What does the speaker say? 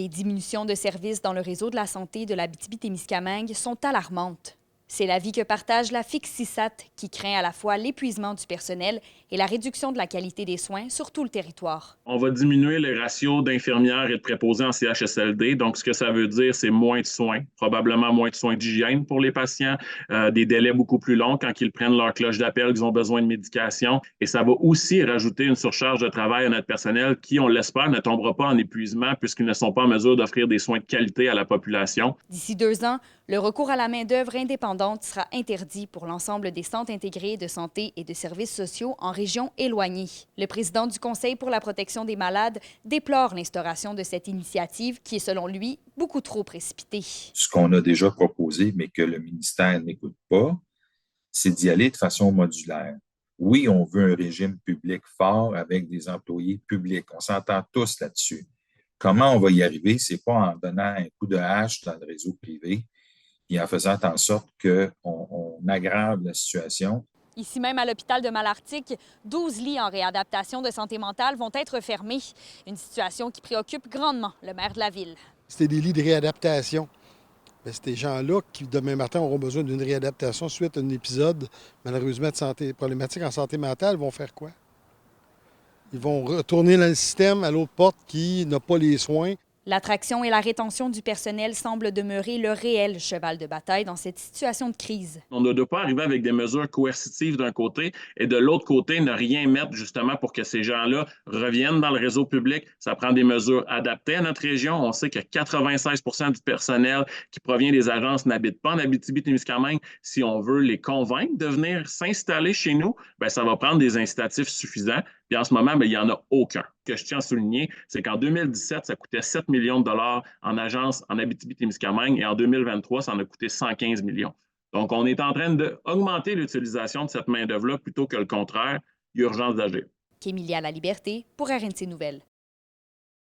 Les diminutions de services dans le réseau de la santé de l'Abitibi-Témiscamingue sont alarmantes. C'est l'avis que partage la FIC-CISAT, qui craint à la fois l'épuisement du personnel et la réduction de la qualité des soins sur tout le territoire. On va diminuer les ratios d'infirmières et de préposés en CHSLD. Donc, ce que ça veut dire, c'est moins de soins, probablement moins de soins d'hygiène pour les patients, des délais beaucoup plus longs quand ils prennent leur cloche d'appel, qu'ils ont besoin de médication. Et ça va aussi rajouter une surcharge de travail à notre personnel qui, on l'espère, ne tombera pas en épuisement puisqu'ils ne sont pas en mesure d'offrir des soins de qualité à la population. D'ici 2 ans, le recours à la main-d'œuvre indépendante sera interdit pour l'ensemble des centres intégrés de santé et de services sociaux en régions éloignées. Le président du Conseil pour la protection des malades déplore l'instauration de cette initiative qui est, selon lui, beaucoup trop précipitée. Ce qu'on a déjà proposé, mais que le ministère n'écoute pas, c'est d'y aller de façon modulaire. Oui, on veut un régime public fort avec des employés publics. On s'entend tous là-dessus. Comment on va y arriver? C'est pas en donnant un coup de hache dans le réseau privé et en faisant en sorte qu'on aggrave la situation. Ici même à l'hôpital de Malartic, 12 lits en réadaptation de santé mentale vont être fermés. Une situation qui préoccupe grandement le maire de la ville. C'était des lits de réadaptation. Bien, ces gens-là qui, demain matin, auront besoin d'une réadaptation suite à un épisode, malheureusement, de santé problématique en santé mentale, vont faire quoi? Ils vont retourner dans le système à l'autre porte qui n'a pas les soins. L'attraction et la rétention du personnel semblent demeurer le réel cheval de bataille dans cette situation de crise. On ne doit pas arriver avec des mesures coercitives d'un côté et de l'autre côté, ne rien mettre justement pour que ces gens-là reviennent dans le réseau public. Ça prend des mesures adaptées à notre région. On sait que 96 du personnel qui provient des agences n'habite pas en Abitibi-Témiscamingue. Si on veut les convaincre de venir s'installer chez nous, bien, ça va prendre des incitatifs suffisants. Puis en ce moment, bien, il n'y en a aucun. Ce que je tiens à souligner, c'est qu'en 2017, ça coûtait 7 millions de dollars en agence en Abitibi-Témiscamingue et en 2023, ça en a coûté 115 millions. Donc, on est en train d'augmenter l'utilisation de cette main-d'œuvre-là plutôt que le contraire. Il y a urgence d'agir. Kémilia La Liberté pour RNC Nouvelles.